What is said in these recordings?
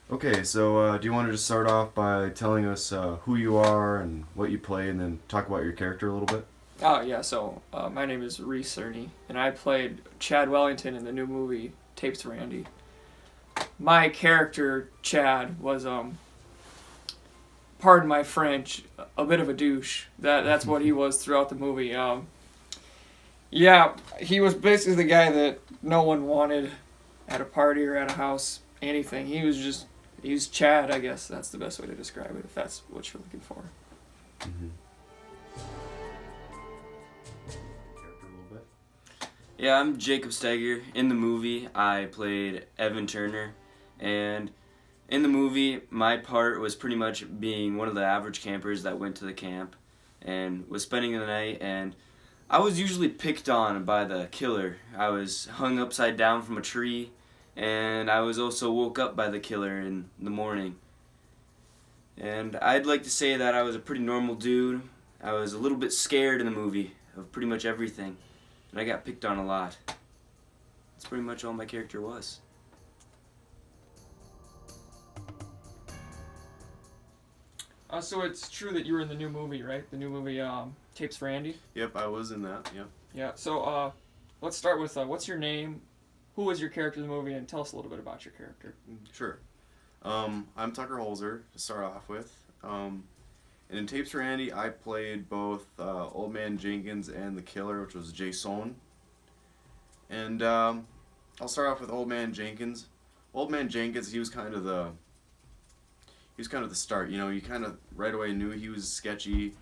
Okay, so do you want to just start off by telling us who you are and what you play, and then talk about your character a little bit? Oh yeah, so my name is Reese Cerny, and I played Chad Wellington in the new movie Tapes Randy. My character Chad was, pardon my French, a bit of a douche. That's what he was throughout the movie. Yeah, he was basically the guy that no one wanted at a party or at a house, anything. He was Chad, I guess that's the best way to describe it, if that's what you're looking for. Mm-hmm. Character a little bit. Yeah, I'm Jacob Steger. In the movie, I played Evan Turner, and in the movie, my part was pretty much being one of the average campers that went to the camp and was spending the night, and I was usually picked on by the killer. I was hung upside down from a tree, and I was also woke up by the killer in the morning. And I'd like to say that I was a pretty normal dude. I was a little bit scared in the movie of pretty much everything, and I got picked on a lot. That's pretty much all my character was. So it's true that you were in the new movie, right? The new movie, Tapes for Andy. Yep, I was in that. Yep. Yeah. So let's start with what's your name, who was your character in the movie, and tell us a little bit about your character. Sure. I'm Tucker Holzer to start off with. And in Tapes for Andy, I played both Old Man Jenkins and the killer, which was Jason. And I'll start off with Old Man Jenkins. Old Man Jenkins, he was kind of the start. You know, you kind of right away knew he was sketchy,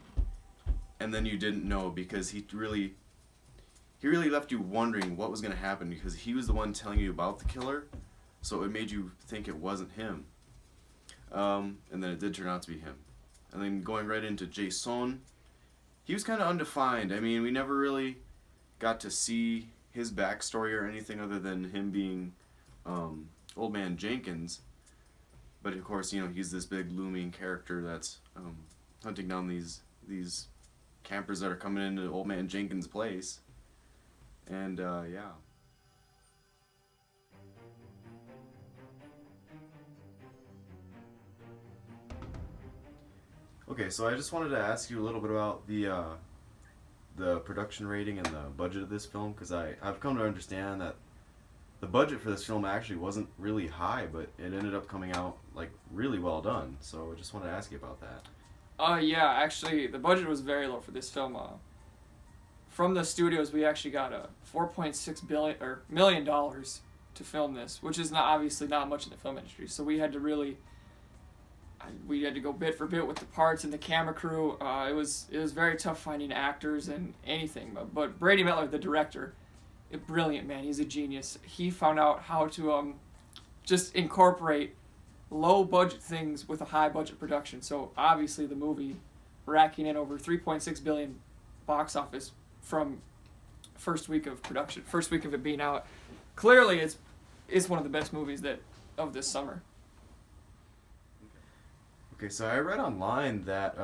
and then you didn't know because he really left you wondering what was going to happen because he was the one telling you about the killer, so it made you think it wasn't him. And then it did turn out to be him. And then going right into Jason, he was kind of undefined. I mean, we never really got to see his backstory or anything other than him being Old Man Jenkins. But of course, you know, he's this big looming character that's hunting down these campers that are coming into Old Man Jenkins' place. And yeah. Okay, so I just wanted to ask you a little bit about the production rating and the budget of this film because I've come to understand that the budget for this film actually wasn't really high, but it ended up coming out like really well done. So I just wanted to ask you about that. Yeah, actually, the budget was very low for this film. From the studios, we actually got a 4.6 billion or $1 million to film this, which is not obviously not much in the film industry. So we had to go bit for bit with the parts and the camera crew. It was very tough finding actors and anything. But Brady Mettler, the director, a brilliant man. He's a genius. He found out how to just incorporate low budget things with a high budget production. So obviously the movie racking in over 3.6 billion box office from first week of production, first week of it being out. Clearly it's one of the best movies that of this summer. Okay, so I read online that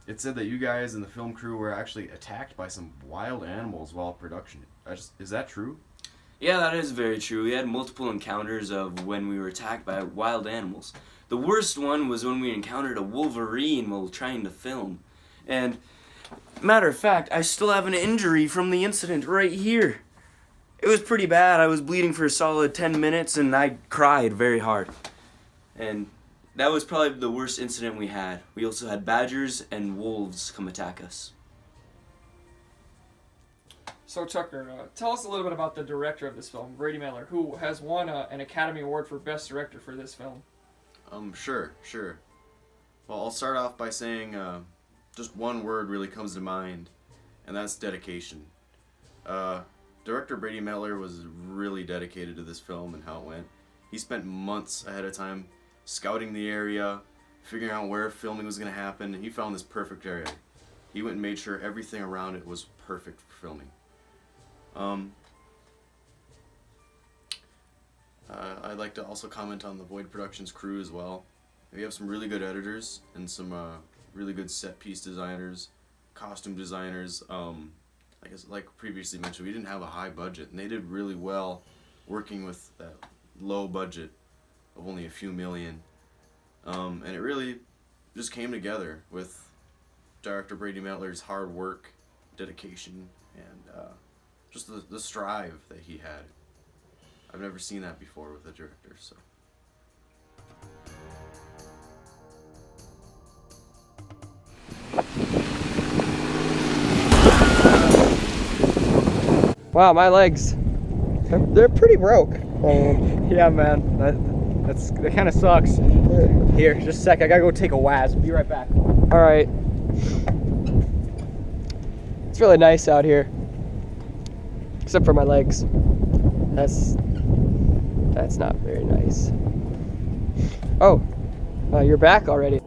it said that you guys in the film crew were actually attacked by some wild animals while production. Is that true? Yeah, that is very true. We had multiple encounters of when we were attacked by wild animals. The worst one was when we encountered a wolverine while trying to film. And, matter of fact, I still have an injury from the incident right here. It was pretty bad. I was bleeding for a solid 10 minutes and I cried very hard. And that was probably the worst incident we had. We also had badgers and wolves come attack us. So Tucker, tell us a little bit about the director of this film, Brady Miller, who has won an Academy Award for Best Director for this film. Sure. Well, I'll start off by saying just one word really comes to mind, and that's dedication. Director Brady Mettler was really dedicated to this film and how it went. He spent months ahead of time scouting the area, figuring out where filming was going to happen, and he found this perfect area. He went and made sure everything around it was perfect for filming. I'd like to also comment on the Void Productions crew as well. We have some really good editors and some really good set piece designers, costume designers. I guess like previously mentioned, we didn't have a high budget, and they did really well working with that low budget of only a few million. And it really just came together with director Brady Meltler's hard work, dedication, and just the strive that he had. I've never seen that before with a director, so. Wow, my legs, they're pretty broke. Yeah, man, that kind of sucks. Here, just a sec, I gotta go take a waz. Be right back. All right. It's really nice out here, except for my legs. That's not very nice. Oh, you're back already.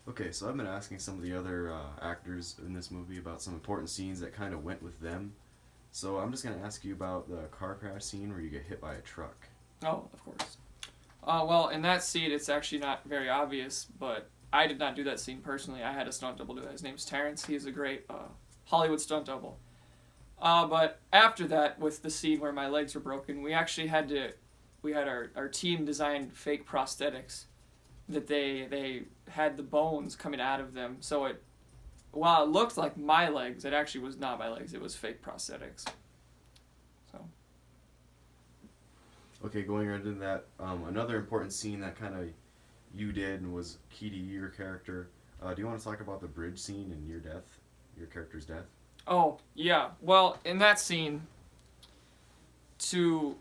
Okay, so I've been asking some of the other actors in this movie about some important scenes that kind of went with them. So I'm just going to ask you about the car crash scene where you get hit by a truck. Oh, of course. Well, in that scene, it's actually not very obvious, but I did not do that scene personally. I had a stunt double do that. His name's Terrence. He's a great Hollywood stunt double. But after that, with the scene where my legs were broken, we actually had our team design fake prosthetics that they had the bones coming out of them. So while it looked like my legs, it actually was not my legs. It was fake prosthetics. So. Okay, going right into that, another important scene that kind of you did and was key to your character. Do you want to talk about the bridge scene and your character's death? Oh, yeah. Well, in that scene, to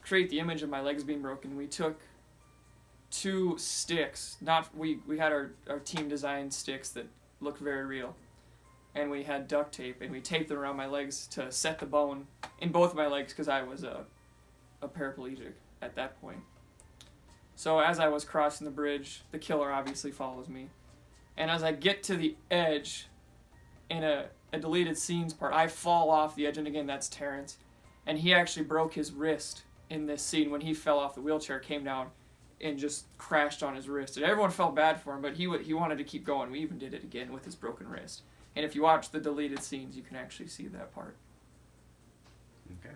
create the image of my legs being broken, we took 2 sticks. We had our team design sticks that looked very real. And we had duct tape, and we taped them around my legs to set the bone in both of my legs because I was a paraplegic at that point. So as I was crossing the bridge, the killer obviously follows me. And as I get to the edge, in a deleted scenes part, I fall off the edge, and again, that's Terrence. And he actually broke his wrist in this scene when he fell off the wheelchair, came down, and just crashed on his wrist. And everyone felt bad for him, but he wanted to keep going. We even did it again with his broken wrist. And if you watch the deleted scenes, you can actually see that part. Okay.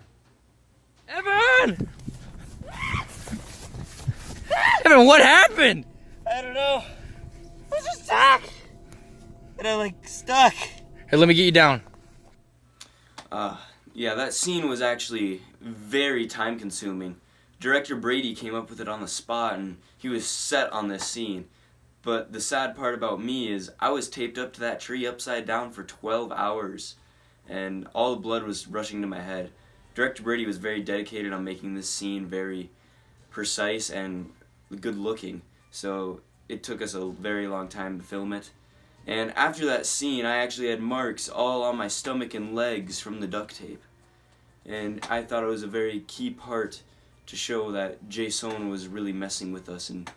Evan! Evan, what happened? I don't know. I was just stuck. And I stuck. Hey, let me get you down. Yeah, that scene was actually very time consuming. Director Brady came up with it on the spot, and he was set on this scene. But the sad part about me is I was taped up to that tree upside down for 12 hours, and all the blood was rushing to my head. Director Brady was very dedicated on making this scene very precise and good looking, so it took us a very long time to film it. And after that scene, I actually had marks all on my stomach and legs from the duct tape. And I thought it was a very key part to show that Jason was really messing with us and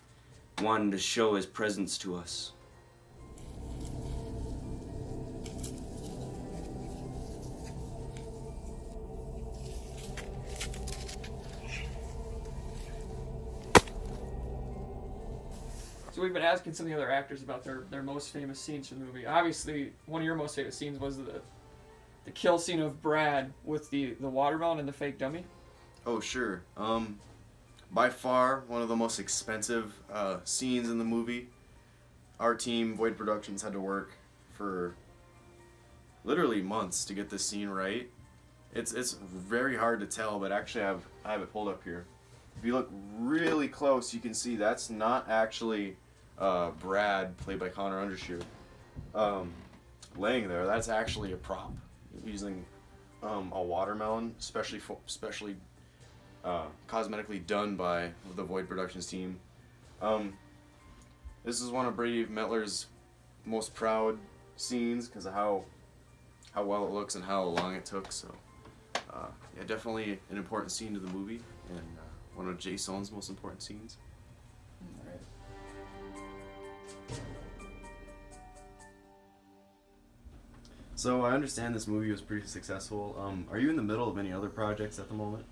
wanted to show his presence to us. So we've been asking some of the other actors about their most famous scenes from the movie. Obviously, one of your most famous scenes was the kill scene of Brad with the watermelon and the fake dummy. Oh, sure. By far, one of the most expensive scenes in the movie. Our team, Void Productions, had to work for literally months to get this scene right. It's very hard to tell, but actually I have it pulled up here. If you look really close, you can see that's not actually Brad, played by Connor Undershear, laying there. That's actually a prop using a watermelon, specially cosmetically done by the Void Productions team. This is one of Brady Meltler's most proud scenes because of how well it looks and how long it took. So, yeah, definitely an important scene to the movie and one of Jason's most important scenes. All right. So I understand this movie was pretty successful. Are you in the middle of any other projects at the moment?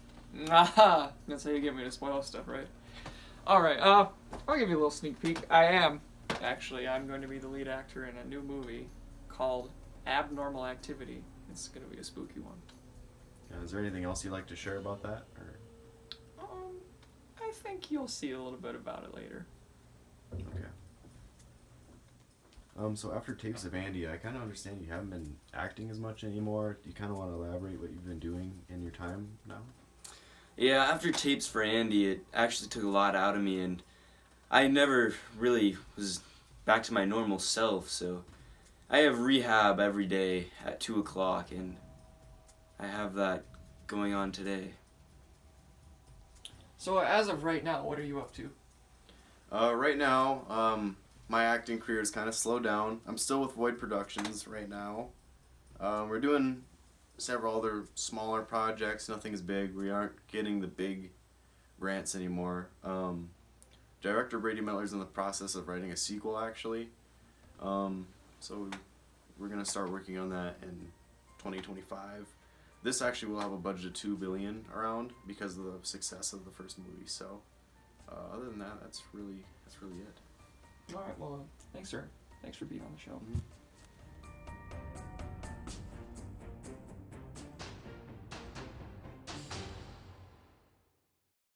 Aha! That's how you get me to spoil stuff, right? Alright, I'll give you a little sneak peek. I'm going to be the lead actor in a new movie called Abnormal Activity. It's going to be a spooky one. Is there anything else you'd like to share about that? Or I think you'll see a little bit about it later. okay. So after Tapes of Andy, I kind of understand you haven't been acting as much anymore. Do you kind of want to elaborate what you've been doing in your time now? Yeah, after Tapes for Andy, it actually took a lot out of me, and I never really was back to my normal self, so I have rehab every day at 2 o'clock, and I have that going on today. So as of right now, what are you up to? Right now, my acting career is kind of slowed down. I'm still with Void Productions right now. We're doing several other smaller projects. Nothing's big. We aren't getting the big grants anymore. Director Brady Meller's in the process of writing a sequel, actually. So we're gonna start working on that in 2025. This actually will have a budget of $2 billion around because of the success of the first movie. So other than that, that's really it. All right. Well, thanks, sir. Thanks for being on the show. Mhm.